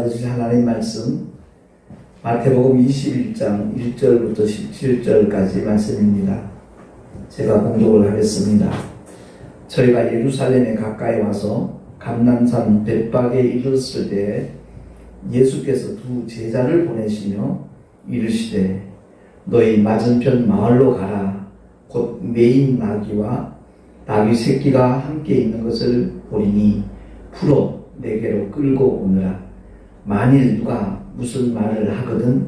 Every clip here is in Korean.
받으실 하나님 말씀 마태복음 21장 1절부터 17절까지 말씀입니다. 제가 공독을 하겠습니다. 저희가 예루살렘에 가까이 와서 감람산 벳박에 이르렀을 때 예수께서 두 제자를 보내시며 이르시되 너희 맞은편 마을로 가라. 곧 매인 나귀와 나귀 새끼가 함께 있는 것을 보리니 풀어 내게로 끌고 오느라. 만일 누가 무슨 말을 하거든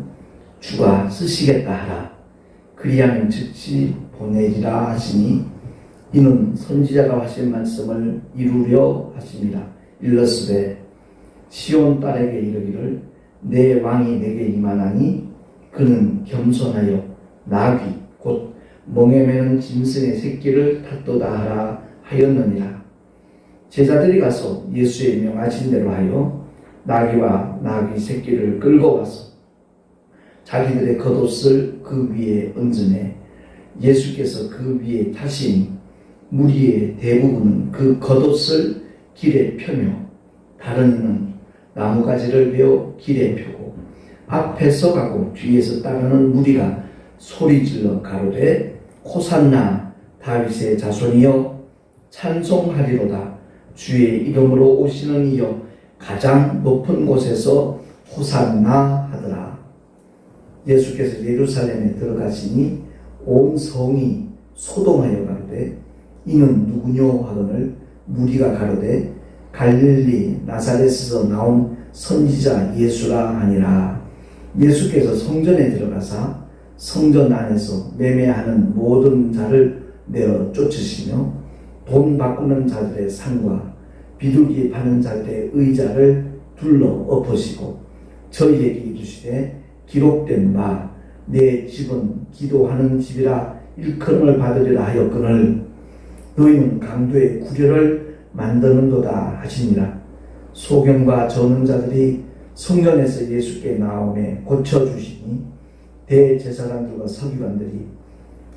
주가 쓰시겠다 하라. 그리하면 즉시 보내리라 하시니 이는 선지자가 하신 말씀을 이루려 하심이라. 일러스되 시온 딸에게 이르기를 내 왕이 내게 임하나니 그는 겸손하여 나귀 곧 멍에 매는 짐승의 새끼를 탔도다 하라 하였느니라. 제자들이 가서 예수의 명하신 대로 하여 나귀와 나귀 새끼를 끌고 와서 자기들의 겉옷을 그 위에 얹으매 예수께서 그 위에 타시니 무리의 대부분은 그 겉옷을 길에 펴며 다른 이는 나무가지를 베어 길에 펴고 앞에서 가고 뒤에서 따르는 무리가 소리질러 가로되 호산나 다윗의 자손이여 찬송하리로다. 주의 이름으로 오시는 이여 가장 높은 곳에서 호산나 하더라. 예수께서 예루살렘에 들어가시니 온 성이 소동하여 가로되 이는 누구뇨 하거늘 무리가 가로되 갈릴리 나사렛에서 나온 선지자 예수라 하니라. 예수께서 성전에 들어가사 성전 안에서 매매하는 모든 자를 내어 쫓으시며 돈 바꾸는 자들의 상과 비둘기 파는 자들의 의자를 둘러 엎으시고 저희에게 이르시되 기록된 바 내 집은 기도하는 집이라 일컬음을 받으리라 하였거늘 너희는 강도의 구려를 만드는도다 하시니라. 소경과 저는 자들이 성전에서 예수께 나오매 고쳐주시니 대제사장들과 서기관들이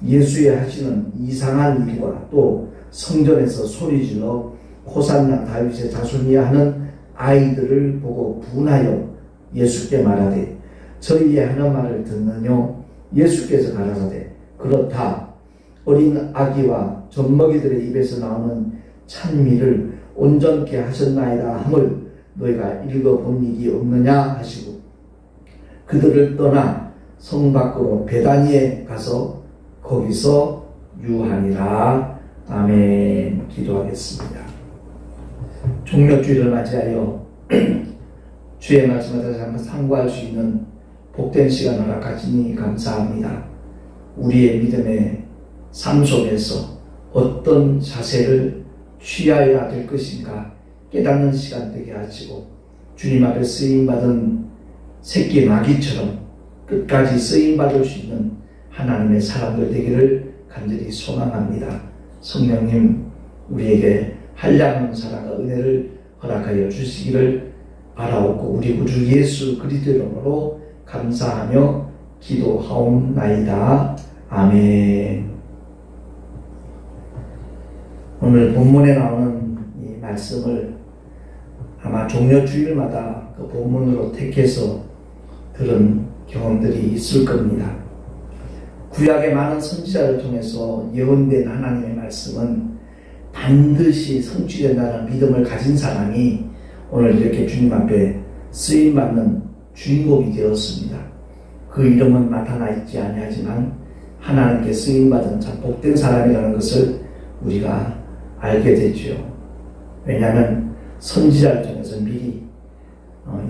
예수의 하시는 이상한 일과 또 성전에서 소리질러 호산나 다윗의 자손이야 하는 아이들을 보고 분하여 예수께 말하되 저희의 하는 말을 듣느뇨. 예수께서 가라사대 그렇다. 어린 아기와 젖먹이들의 입에서 나오는 찬미를 온전케 하셨나이다 함을 너희가 읽어본 일이 없느냐 하시고 그들을 떠나 성 밖으로 베다니에 가서 거기서 유하니라. 아멘. 기도하겠습니다. 종려주일을 맞이하여 주의 말씀을 다시 한번 상고할 수 있는 복된 시간을 허락하시니 감사합니다. 우리의 믿음의 삶 속에서 어떤 자세를 취하여야 될 것인가 깨닫는 시간 되게 하시고 주님 앞에 쓰임받은 새끼 나귀처럼 끝까지 쓰임받을 수 있는 하나님의 사람들 되기를 간절히 소망합니다. 성령님 우리에게 한량한 사랑과 은혜를 허락하여 주시기를 바라옵고 우리 구주 예수 그리스도 이름으로 감사하며 기도하옵나이다. 아멘. 오늘 본문에 나오는 이 말씀을 아마 종려주일마다 그 본문으로 택해서 들은 경험들이 있을 겁니다. 구약의 많은 선지자를 통해서 예언된 하나님의 말씀은 반드시 성취된다는 믿음을 가진 사람이 오늘 이렇게 주님 앞에 쓰임받는 주인공이 되었습니다. 그 이름은 나타나 있지 아니하지만 하나님께 쓰임받은 참 복된 사람이라는 것을 우리가 알게 되죠. 왜냐하면 선지자를 통해서 미리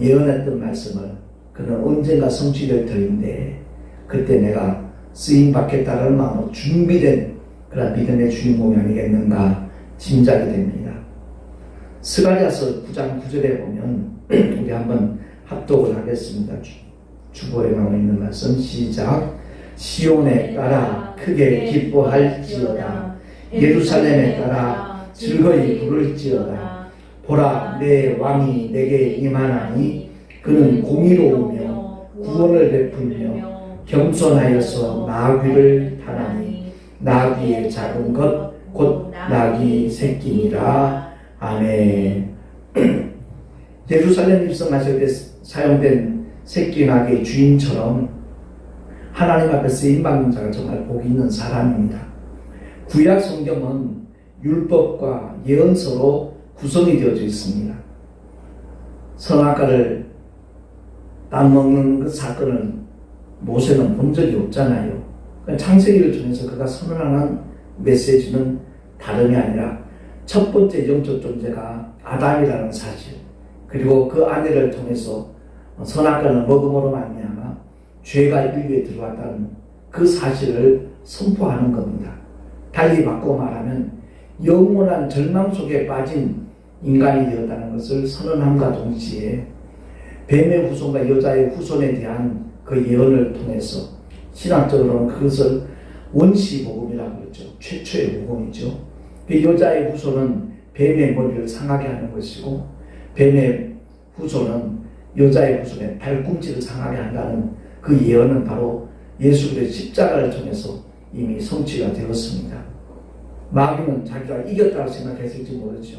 예언했던 말씀을 그는 언젠가 성취될 터인데 그때 내가 쓰임받겠다는 마음으로 준비된 그런 믿음의 주인공이 아니겠는가 짐작이 됩니다. 스가랴서 9장 9절에 보면 우리 한번 합독을 하겠습니다. 주보에 나와 있는 말씀 시작. 시온에 따라 크게 기뻐할지어다. 예루살렘에 따라 즐거이 부를지어다. 보라 내 왕이 내게 임하나니 그는 공의로우며 구원을 베풀며 겸손하여서 나귀를 타나니 나귀의 작은 것 곧 나귀 새끼니라. 아멘. 예루살렘 입성하실 때 사용된 새끼 나귀의 주인처럼 하나님 앞에 쓰임받는 자가 정말 복이 있는 사람입니다. 구약 성경은 율법과 예언서로 구성이 되어져 있습니다. 선악과를 따먹는 그 사건을 모세는 본 적이 없잖아요. 창세기를 통해서 그가 선언하는 메시지는 다름이 아니라 첫 번째 영적 존재가 아담이라는 사실, 그리고 그 아내를 통해서 선악과를 먹음으로 말미암아 죄가 인류에 들어왔다는 그 사실을 선포하는 겁니다. 달리 바꿔 말하면 영원한 절망 속에 빠진 인간이 되었다는 것을 선언함과 동시에 뱀의 후손과 여자의 후손에 대한 그 예언을 통해서 신학적으로는 그것을 원시복음이라고 그러죠. 최초의 복음이죠. 그 여자의 후손은 뱀의 머리를 상하게 하는 것이고, 뱀의 후손은 여자의 후손의 발꿈치를 상하게 한다는 그 예언은 바로 예수 그리스도의 십자가를 통해서 이미 성취가 되었습니다. 마귀는 자기가 이겼다고 생각했을지 모르죠.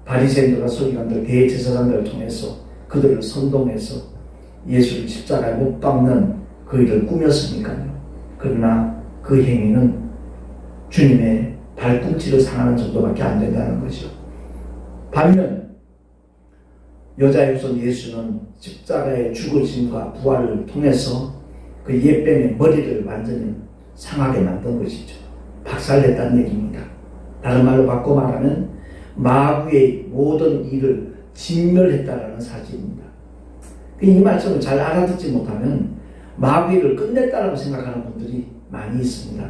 바리새인들과 서기관들, 대제사장들을 통해서 그들을 선동해서 예수를 십자가에 못 박는 그 일을 꾸몄으니까요. 그러나 그 행위는 주님의 발꿈치를 상하는 정도밖에 안 된다는 거죠. 반면 여자의 후손 예수는 십자가의 죽으심과 부활을 통해서 그 옛뱀의 머리를 완전히 상하게 만든 것이죠. 박살냈다는 얘기입니다. 다른 말로 바꿔 말하면 마귀의 모든 일을 진멸했다라는 사실입니다. 이 말씀을 잘 알아듣지 못하면 마귀를 끝냈다라고 생각하는 분들이 많이 있습니다.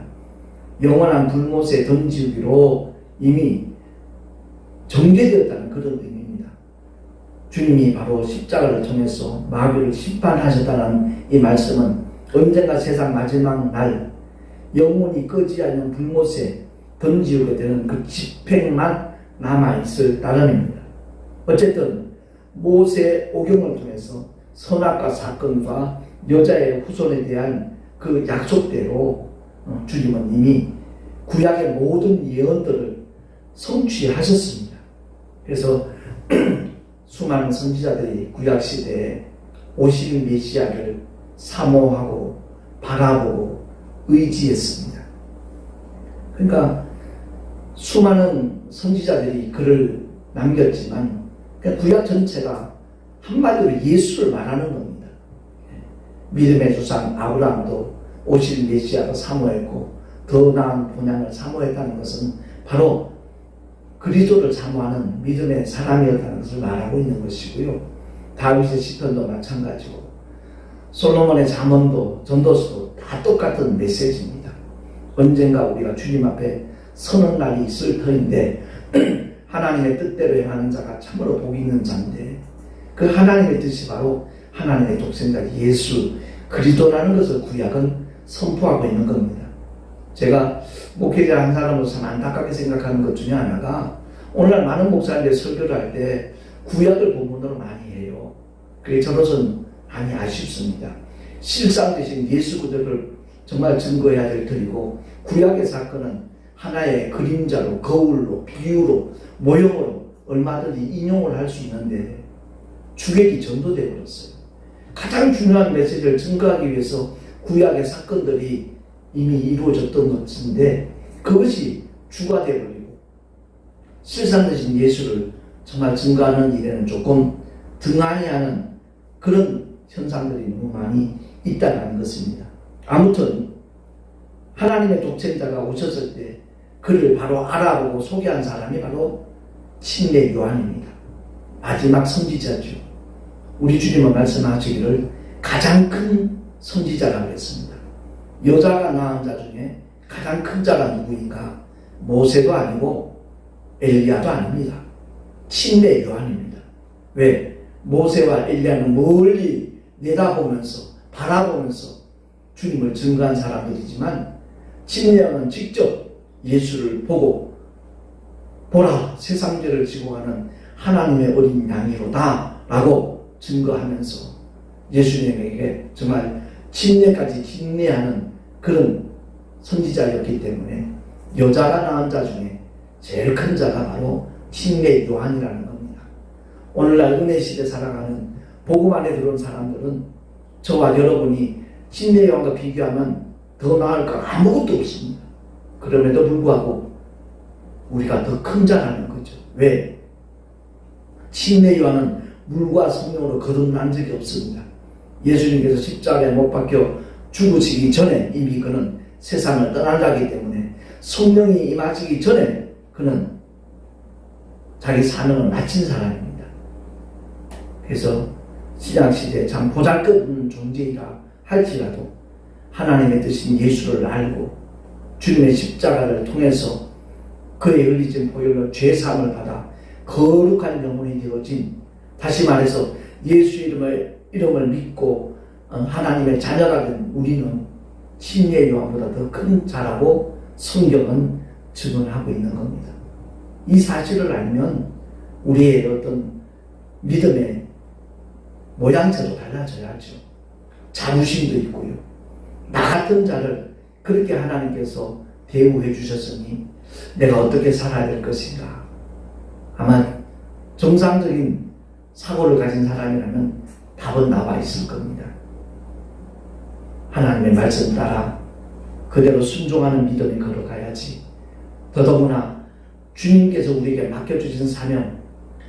영원한 불못에 던지기로 이미 정죄되었다는 그런 의미입니다. 주님이 바로 십자가를 통해서 마귀를 심판하셨다는 이 말씀은 언젠가 세상 마지막 날 영원히 꺼지지 않는 불못에 던지게 되는 그 집행만 남아있을 따름입니다. 어쨌든 모세 오경을 통해서 선악과 사건과 여자의 후손에 대한 그 약속대로 주님은 이미 구약의 모든 예언들을 성취하셨습니다. 그래서 수많은 선지자들이 구약 시대에 오실 메시아를 사모하고 바라보고 의지했습니다. 그러니까 수많은 선지자들이 글을 남겼지만 구약 전체가 한마디로 예수를 말하는 겁니다. 믿음의 조상 아브라함도 오실 메시아를 사모했고 더 나은 본향을 사모했다는 것은 바로 그리스도를 사모하는 믿음의 사람이었다는 것을 말하고 있는 것이고요. 다윗의 시편도 마찬가지고 솔로몬의 잠언도 전도서도 다 똑같은 메시지입니다. 언젠가 우리가 주님 앞에 서는 날이 있을 터인데 하나님의 뜻대로 행하는 자가 참으로 복이 있는 자인데, 그 하나님의 뜻이 바로 하나님의 독생자 예수 그리스도라는 것을 구약은 선포하고 있는 겁니다. 제가 목회자 한 사람으로서 참 안타깝게 생각하는 것 중에 하나가, 오늘날 많은 목사님들이 설교를 할 때 구약을 본문으로 많이 해요. 그게 저로서는 많이 아쉽습니다. 실상 대신 예수 그리스도를 정말 증거해야 될 터이고, 구약의 사건은 하나의 그림자로, 거울로, 비유로, 모형으로 얼마든지 인용을 할 수 있는데 주객이 전도되어 버렸어요. 가장 중요한 메시지를 증거하기 위해서 구약의 사건들이 이미 이루어졌던 것인데 그것이 주가 되어버리고 실상 대신 예수를 정말 증거하는 일에는 조금 등한히 하는 그런 현상들이 너무 많이 있다는 것입니다. 아무튼 하나님의 독생자가 오셨을 때 그를 바로 알아보고 소개한 사람이 바로 침례 요한입니다. 마지막 선지자죠. 우리 주님은 말씀하시기를 가장 큰 선지자라고 했습니다. 여자가 낳은 자 중에 가장 큰 자가 누구인가? 모세도 아니고 엘리야도 아닙니다. 침례 요한입니다. 왜? 모세와 엘리야는 멀리 내다보면서 바라보면서 주님을 증거한 사람들이지만 침례 요한은 직접 예수를 보고 보라 세상 죄를 지고 가는 하나님의 어린 양이로다 라고 증거하면서 예수님에게 정말 침례까지 침례하는 그런 선지자였기 때문에 여자가 낳은 자 중에 제일 큰 자가 바로 침례 요한이라는 겁니다. 오늘날 은혜 시대 살아가는 복음 안에 들어온 사람들은 저와 여러분이 신의 요한과 비교하면 더 나을 거 아무것도 없습니다. 그럼에도 불구하고 우리가 더 큰 자라는 거죠. 왜? 신의 요한은 물과 성령으로 거듭난 적이 없습니다. 예수님께서 십자가에 못 박혀 죽으시기 전에 이미 그는 세상을 떠난 자이기 때문에 성령이 임하시기 전에 그는 자기 사명을 마친 사람입니다. 그래서 신약시대에 참 보잘것없는 존재이라 할지라도 하나님의 뜻인 예수를 알고 주님의 십자가를 통해서 그의 흘리진 보혈로 죄사함을 받아 거룩한 영혼이 되어진, 다시 말해서 예수 이름을 믿고 하나님의 자녀가 된 우리는 신의 요한보다 더 큰 자라고 성경은 증언하고 있는 겁니다. 이 사실을 알면 우리의 어떤 믿음의 모양새도 달라져야죠. 자부심도 있고요. 나 같은 자를 그렇게 하나님께서 대우해 주셨으니 내가 어떻게 살아야 될 것인가. 아마 정상적인 사고를 가진 사람이라면 답은 나와 있을 겁니다. 하나님의 말씀 따라 그대로 순종하는 믿음에 걸어가야지. 더더구나 주님께서 우리에게 맡겨주신 사명,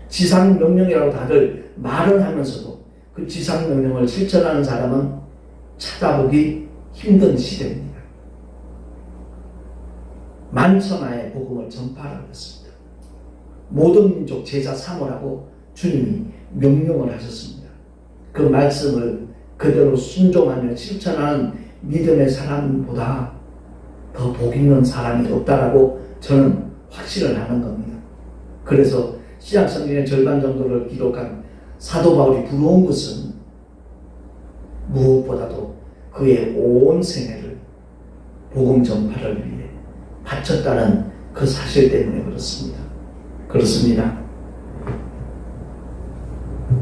지상명령이라고 다들 말은 하면서도 그 지상명령을 실천하는 사람은 찾아보기 힘든 시대입니다. 만천하에 복음을 전파하라고 했습니다. 모든 민족 제자 삼으라고 주님이 명령을 하셨습니다. 그 말씀을 그대로 순종하며 실천하는 믿음의 사람보다 더 복 있는 사람이 없다라고 저는 확신을 하는 겁니다. 그래서 신약성경의 절반 정도를 기록한 사도 바울이 부러운 것은 무엇보다도 그의 온 생애를 복음 전파를 위해 바쳤다는 그 사실 때문에 그렇습니다.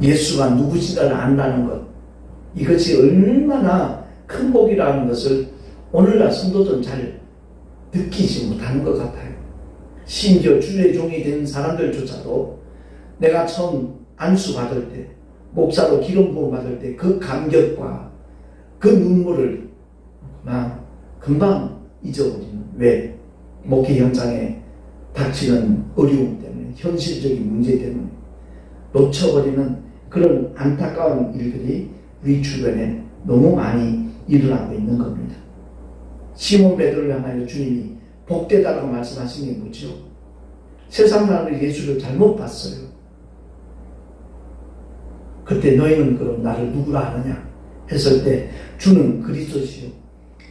예수가 누구시다를 안다는 것, 이것이 얼마나 큰 복이라는 것을 오늘날 성도들은 잘 느끼지 못하는 것 같아요. 심지어 주의 종이 된 사람들조차도 내가 처음 안수 받을 때, 목사로 기름 부음 받을 때 그 감격과 그 눈물을 금방 잊어버리는, 왜? 목회 현장에 닥치는 어려움 때문에, 현실적인 문제 때문에 놓쳐버리는 그런 안타까운 일들이 우리 주변에 너무 많이 일어나고 있는 겁니다. 시몬 베드로를 향하여 주님이 복되다라고 말씀하신 게 뭐죠? 세상 사람들이 예수를 잘못 봤어요. 그때 너희는 그럼 나를 누구라 하느냐 했을 때 주는 그리스도시요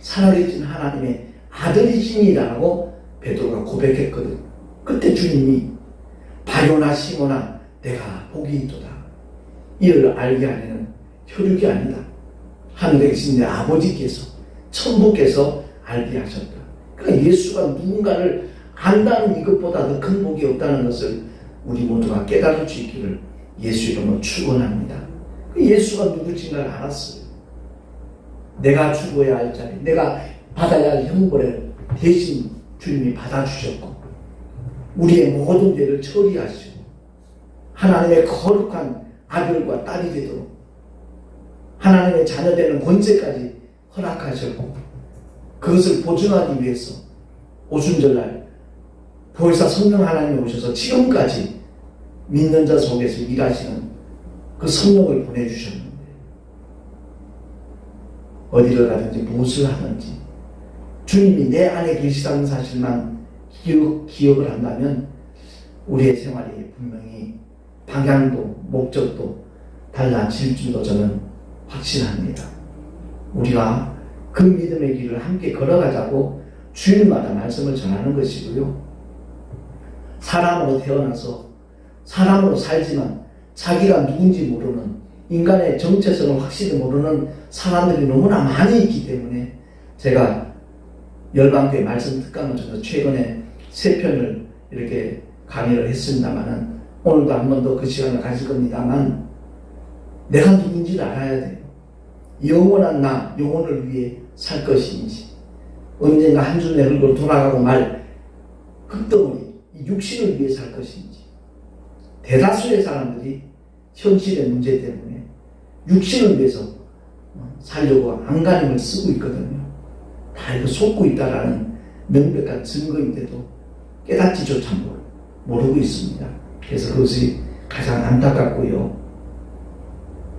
살아계신 하나님의 아들이시니라고 베드로가 고백했거든. 그때 주님이 바요나 시몬아 내가 복이 있도다. 이를 알게 하려는 혈육이 아니다. 하늘에 계신 내 아버지께서 천부께서 알게 하셨다. 그러니까 예수가 누군가를 안다는 이것보다 더 큰 복이 없다는 것을 우리 모두가 깨달을 수 있기를 예수 이름으로 축원합니다. 예수가 누구인가를 알았어요. 내가 죽어야 할 자리, 내가 받아야 할 형벌을 대신 주님이 받아주셨고 우리의 모든 죄를 처리하시고 하나님의 거룩한 아들과 딸이 되도록 하나님의 자녀되는 권세까지 허락하셨고 그것을 보증하기 위해서 오순절날 보혜사 성령 하나님이 오셔서 지금까지 믿는 자 속에서 일하시는 그 성령을 보내주셨는데 어디를 가든지 무엇을 하든지 주님이 내 안에 계시다는 사실만 기억을 한다면 우리의 생활이 분명히 방향도 목적도 달라질 줄도 저는 확신합니다. 우리가 그 믿음의 길을 함께 걸어가자고 주일마다 말씀을 전하는 것이고요. 사람으로 태어나서 사람으로 살지만 자기가 누군지 모르는 인간의 정체성을 확실히 모르는 사람들이 너무나 많이 있기 때문에 제가 열방교회 말씀 특강을 통해서 최근에 3편을 이렇게 강의를 했습니다만은 오늘도 한 번 더 그 시간을 가질 겁니다만 내가 누군지를 알아야 돼요. 영원한 나, 영혼을 위해 살 것인지 언젠가 한숨 내흘고 돌아가고 말 흙덩어리, 이 육신을 위해 살 것인지 대다수의 사람들이 현실의 문제 때문에 육신을 위해서 살려고 안간힘을 쓰고 있거든요. 다 이거 속고 있다라는 명백한 증거인데도 깨닫지조차 모르고 있습니다. 그래서 그것이 가장 안타깝고요.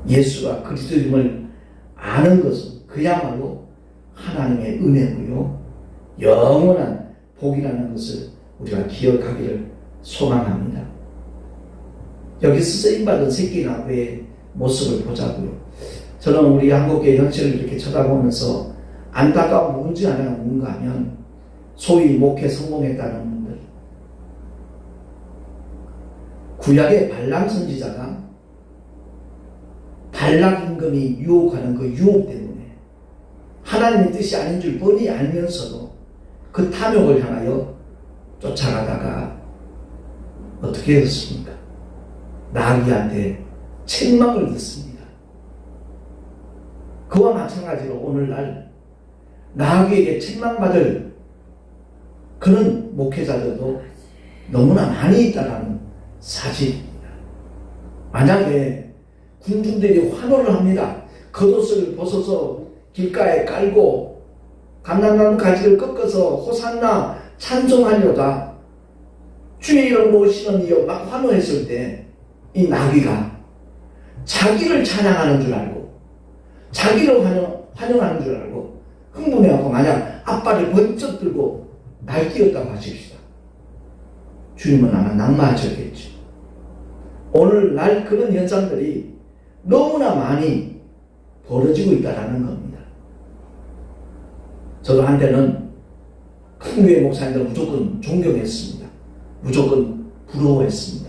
예수가 그리스도임을 아는 것은 그야말로 하나님의 은혜고요. 영원한 복이라는 것을 우리가 기억하기를 소망합니다. 여기서 쓰임받은 새끼나무의 모습을 보자고요. 저는 우리 한국의 현실을 이렇게 쳐다보면서 안타까운 문제 하나가 뭔가 하면 소위 목회 성공했다는 분들, 구약의 발람 선지자가 발락 임금이 유혹하는 그 유혹 때문에 하나님의 뜻이 아닌 줄 뻔히 알면서도 그 탐욕을 향하여 쫓아가다가 어떻게 했습니까? 나귀한테 책망을 듣습니다. 그와 마찬가지로 오늘날 나귀에게 책망받을 그런 목회자들도 너무나 많이 있다는 사실입니다. 만약에 군중들이 환호를 합니다. 겉옷을 벗어서 길가에 깔고 감람나무 가지를 꺾어서 호산나 찬송하려다 주의 이름 모시는 이여 막 환호했을 때 이 나귀가 자기를 찬양하는 줄 알고 자기를 환영하는 줄 알고 흥분해하고 만약 앞발을 번쩍 들고 날뛰었다고 하십시다. 주님은 아마 낙마하셨겠죠. 오늘날 그런 현상들이 너무나 많이 벌어지고 있다는 겁니다. 저도 한때는 큰 교회 목사님들 무조건 존경했습니다. 무조건 부러워했습니다.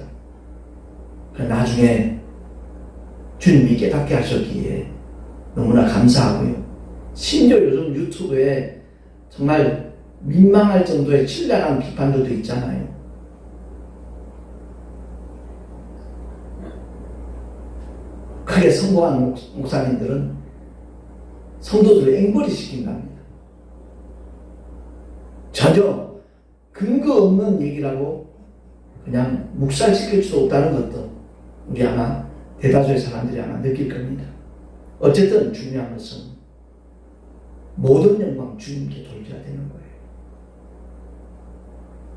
나중에 주님이 깨닫게 하셨기에 너무나 감사하고요. 심지어 요즘 유튜브에 정말 민망할 정도의 신랄한 비판들도 있잖아요. 크게 성공한 목사님들은 성도들을 앵벌이 시킨답니다. 전혀 근거 없는 얘기라고 그냥 묵살시킬 수 없다는 것도 우리 아마 대다수의 사람들이 아마 느낄 겁니다. 어쨌든 중요한 것은 모든 영광 주님께 돌려야 되는 거예요.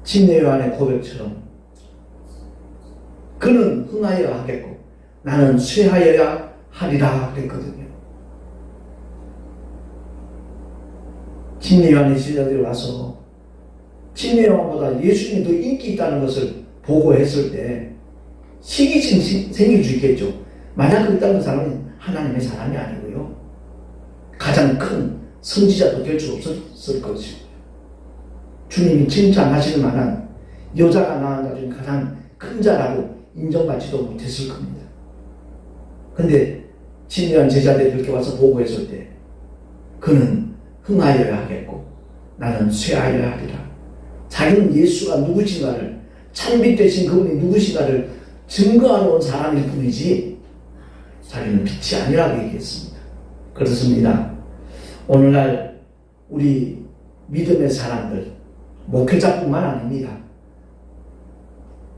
침례 요한의 고백처럼 그는 흥하여야 하겠고 나는 쇠하여야 하리라 그랬거든요. 침례 요한의 제자들이 와서 침례 요한보다 예수님이 더 인기 있다는 것을 보고했을 때 시기심 생길 수 있겠죠. 만약 그랬다는 사람은 하나님의 사람이 아니고요. 가장 큰 선지자도 될 수 없었을 것이고요. 주님이 칭찬하실 만한 여자가 낳은 자 중에 가장 큰 자라고 인정받지도 못했을 겁니다. 근데 진리한 제자들이 그렇게 와서 보고했을 때 그는 흥하여야 하겠고 나는 쇠하여야 하리라. 자기는 예수가 누구신가를 참빛 되신 그분이 누구신가를 증거하러 온 사람일 뿐이지 자기는 빛이 아니라고 얘기했습니다. 그렇습니다. 오늘날 우리 믿음의 사람들 목회자뿐만 아닙니다.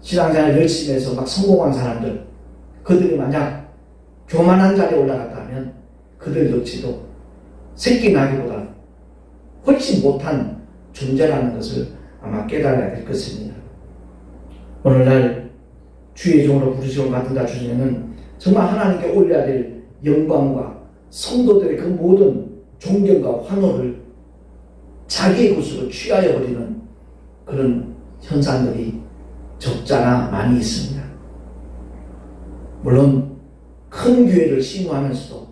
신앙생활 열심히 해서 막 성공한 사람들 그들이 만약 교만한 자리에 올라갔다면 그들 역시도 새끼 나기보다 훨씬 못한 존재라는 것을 아마 깨달아야 될 것입니다. 오늘날 주의 종으로 부르심을 받은 자 중에는 정말 하나님께 올려야 될 영광과 성도들의 그 모든 존경과 환호를 자기의 것으로 취하여 버리는 그런 현상들이 적잖아 많이 있습니다. 물론 큰 교회를 신고하면서도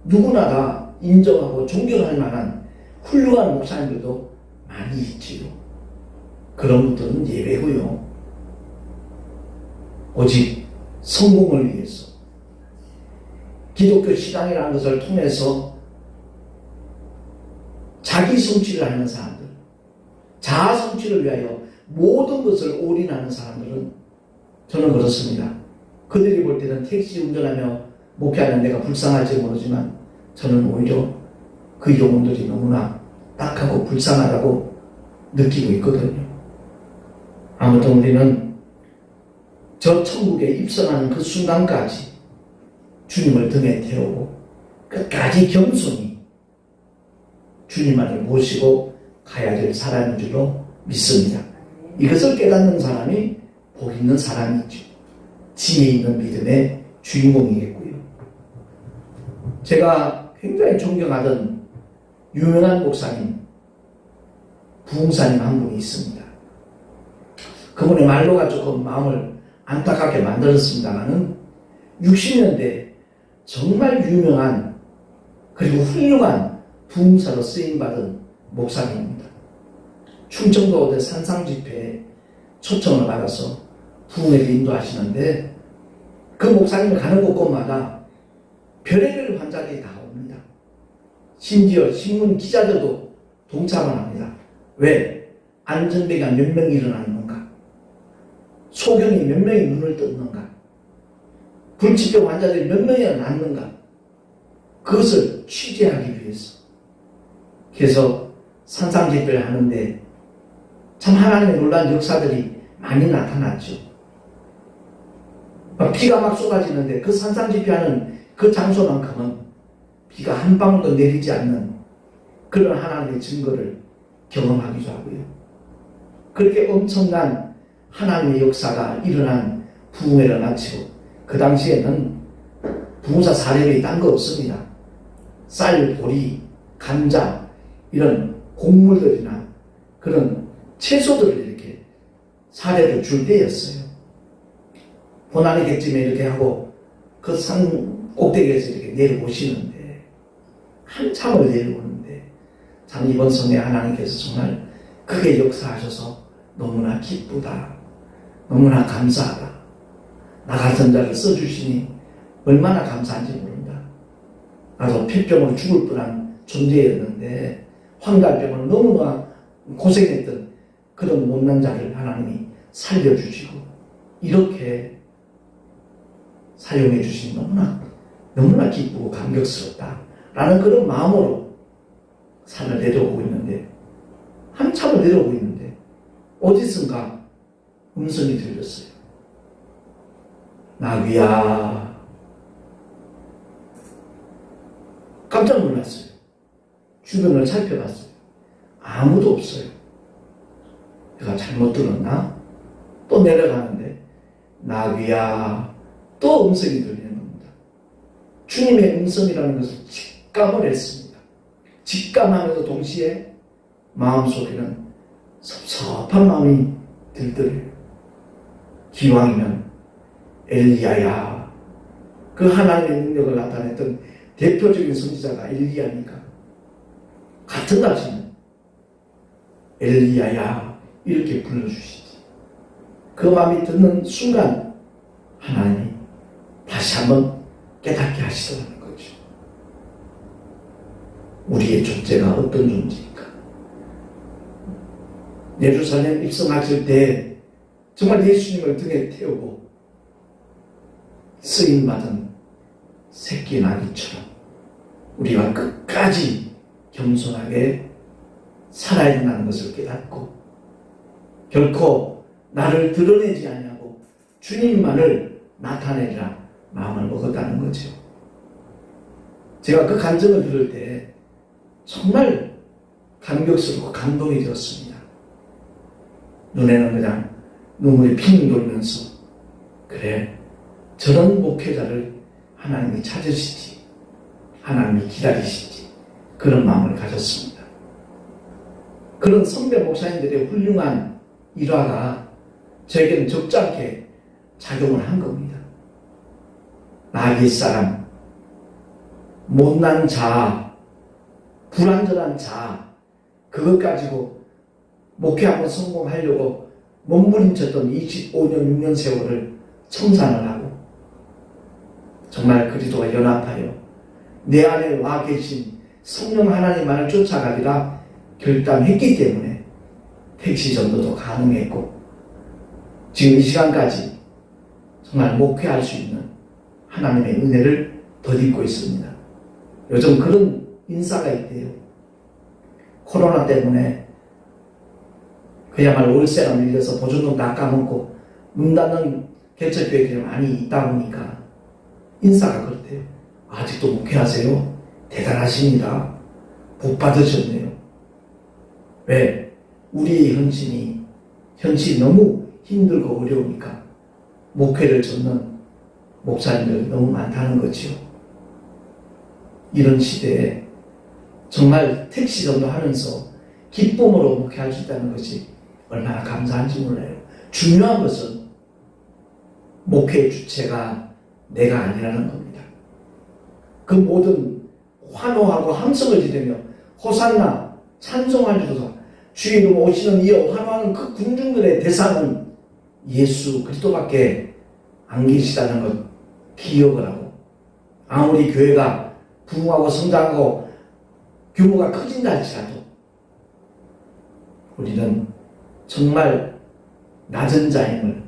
누구나 다 인정하고 존경할 만한 훌륭한 목사님들도 많이 있지요. 그런 분들은 예외고요. 오직 성공을 위해서 기독교 신앙이라는 것을 통해서 자기 성취를 하는 사람들, 자아 성취를 위하여 모든 것을 올인하는 사람들은 저는 그렇습니다. 그들이 볼 때는 택시 운전하며 목회하는 내가 불쌍할지 모르지만 저는 오히려 그 영혼들이 너무나 딱하고 불쌍하다고 느끼고 있거든요. 아무튼 우리는 저 천국에 입성하는 그 순간까지 주님을 등에 태우고 끝까지 겸손히 주님만을 모시고 가야 될 사람인 줄로 믿습니다. 이것을 깨닫는 사람이 복 있는 사람이죠. 지혜 있는 믿음의 주인공이겠고요. 제가 굉장히 존경하던 유명한 목사님, 부흥사님 한 분이 있습니다. 그분의 말로가 조금 마음을 안타깝게 만들었습니다만은 60년대 정말 유명한 그리고 훌륭한 부흥사로 쓰임받은 목사님입니다. 충청도대 산상집회에 초청을 받아서 부흥회를 인도하시는데 그 목사님이 가는 곳곳마다 별의별 환자들이 다 옵니다. 심지어 신문 기자들도 동참을 합니다. 왜? 안전병이 몇 명이 일어나는가? 소경이 몇 명이 눈을 떴는가? 불치병 환자들이 몇 명이나 낫는가? 그것을 취재하기 위해서. 그래서 산상집회를 하는데 참 하나님의 놀라운 역사들이 많이 나타났죠. 비가 막 쏟아지는데 그 산상집회하는 그 장소만큼은 비가 한 방울도 내리지 않는 그런 하나님의 증거를 경험하기도 하고요. 그렇게 엄청난 하나님의 역사가 일어난 부흥회를 마치고 그 당시에는 부흥사 사례비 딴 거 없습니다. 쌀, 보리, 감자 이런 곡물들이나 그런 채소들을 이렇게 사례를 줄 때였어요. 고난의 객짐에 이렇게 하고 그 산 꼭대기에서 이렇게 내려오시는데 한참을 내려오는데 참 이번 성에 하나님께서 정말 크게 역사하셔서 너무나 기쁘다. 너무나 감사하다. 나 같은 자를 써주시니 얼마나 감사한지 모른다. 나도 폐병으로 죽을 뻔한 존재였는데 황달병으로 너무나 고생했던 그런 못난 자를 하나님이 살려주시고 이렇게 사용해 주시니 너무나 기쁘고 감격스럽다 라는 그런 마음으로 산을 내려오고 있는데 한참을 내려오고 있는데 어디선가 음성이 들렸어요. 나귀야. 깜짝 놀랐어요. 주변을 살펴봤어요. 아무도 없어요. 내가 잘못 들었나? 또 내려가는데 나귀야. 또 음성이 들리는 겁니다. 주님의 음성이라는 것을 직감을 했습니다. 직감하면서 동시에 마음속에는 섭섭한 마음이 들더래요. 기왕이면 엘리야야. 그 하나님의 능력을 나타냈던 대표적인 선지자가 엘리야니까 같은 날씨는 엘리야야 이렇게 불러주시지. 그 마음이 듣는 순간 하나님이 다시 한번 깨닫게 하시더라는 거죠. 우리의 존재가 어떤 존재인가. 예루살렘 입성하실 때 정말 예수님을 등에 태우고 쓰임받은 새끼 나귀처럼 우리가 끝까지 겸손하게 살아야 된다는 것을 깨닫고 결코 나를 드러내지 아니하고 주님만을 나타내리라 마음을 먹었다는 거죠. 제가 그 간증을 들을 때 정말 감격스럽고 감동이 되었습니다. 눈에는 그냥 눈물이 핑 돌면서 그래 저런 목회자를 하나님이 찾으시지 하나님이 기다리시지 그런 마음을 가졌습니다. 그런 선배 목사님들의 훌륭한 일화가 저에게는 적잖게 작용을 한 겁니다. 나귀 사람, 못난 자, 불완전한 자 그것 가지고 목회 한번 성공하려고 몸부림쳤던 25년 6년 세월을 청산을 하고 정말 그리스도와 연합하여 내 안에 와 계신 성령 하나님만을 쫓아가기라 결단했기 때문에 택시 전도도 가능했고 지금 이 시간까지 정말 목회할 수 있는 하나님의 은혜를 덧입고 있습니다. 요즘 그런 인사가 있대요. 코로나 때문에 그야말로 월세가 밀려서 보증금 다 까먹고 문 닫는 개척교회들이 많이 있다 보니까 인사가 그렇대요. 아직도 목회하세요? 대단하십니다. 복 받으셨네요. 왜? 우리의 현실이 너무 힘들고 어려우니까 목회를 접는 목사님들 너무 많다는 거지요. 이런 시대에 정말 택시 정도 하면서 기쁨으로 목회할 수 있다는 것이 얼마나 감사한지 몰라요. 중요한 것은 목회의 주체가 내가 아니라는 겁니다. 그 모든 환호하고 함성을 지르며 호산나 찬송하리로다 주의 이름 오시는 이어 환호하는 그 군중들의 대상은 예수 그리스도밖에 안 계시다는 것 기억을 하고, 아무리 교회가 부흥하고 성장하고 규모가 커진다 할지라도 우리는 정말 낮은 자임을,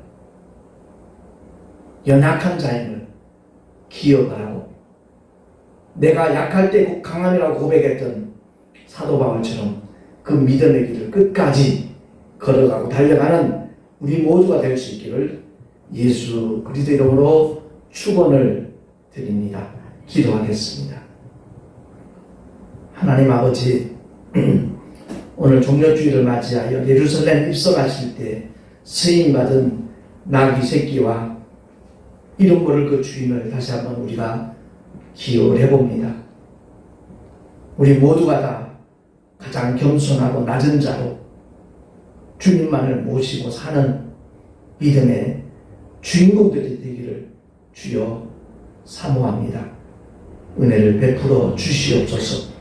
연약한 자임을 기억을 하고, 내가 약할 때 꼭 강함이라고 고백했던 사도 바울처럼 그 믿음의 길을 끝까지 걸어가고 달려가는 우리 모두가 될 수 있기를 예수 그리스도 이름으로 축원을 드립니다. 기도하겠습니다. 하나님 아버지, 오늘 종려주일을 맞이하여 예루살렘 입성하실 때 쓰임받은 나귀 새끼와 이름 모를 그 주인을 다시 한번 우리가 기억을 해봅니다. 우리 모두가 다 가장 겸손하고 낮은 자로 주님만을 모시고 사는 믿음의 주인공들이 되기를 주여 사모합니다. 은혜를 베풀어 주시옵소서.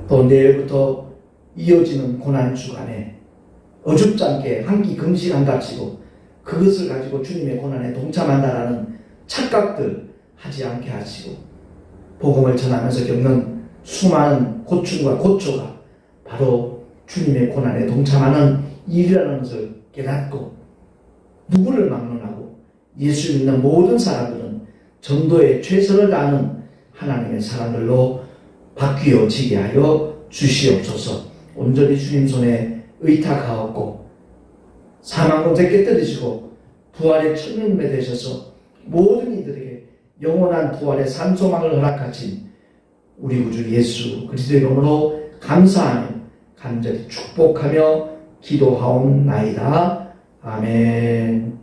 또 내일부터 이어지는 고난주간에 어줍지 않게 한 끼 금식한답시고 그것을 가지고 주님의 고난에 동참한다라는 착각들 하지 않게 하시고, 복음을 전하면서 겪는 수많은 고충과 고초가 바로 주님의 고난에 동참하는 일이라는 것을 깨닫고, 누구를 막론하고 예수 믿는 모든 사람들은 전도에 최선을 다하는 하나님의 사람들로 바뀌어지게 하여 주시옵소서. 온전히 주님 손에 의탁하옵고 사망론에 깨뜨리시고 부활의 천년매 되셔서 모든 이들에게 영원한 부활의 산소망을 허락하신 우리 구주 예수 그리스도 이름으로 감사하며 간절히 축복하며 기도하옵나이다. 아멘.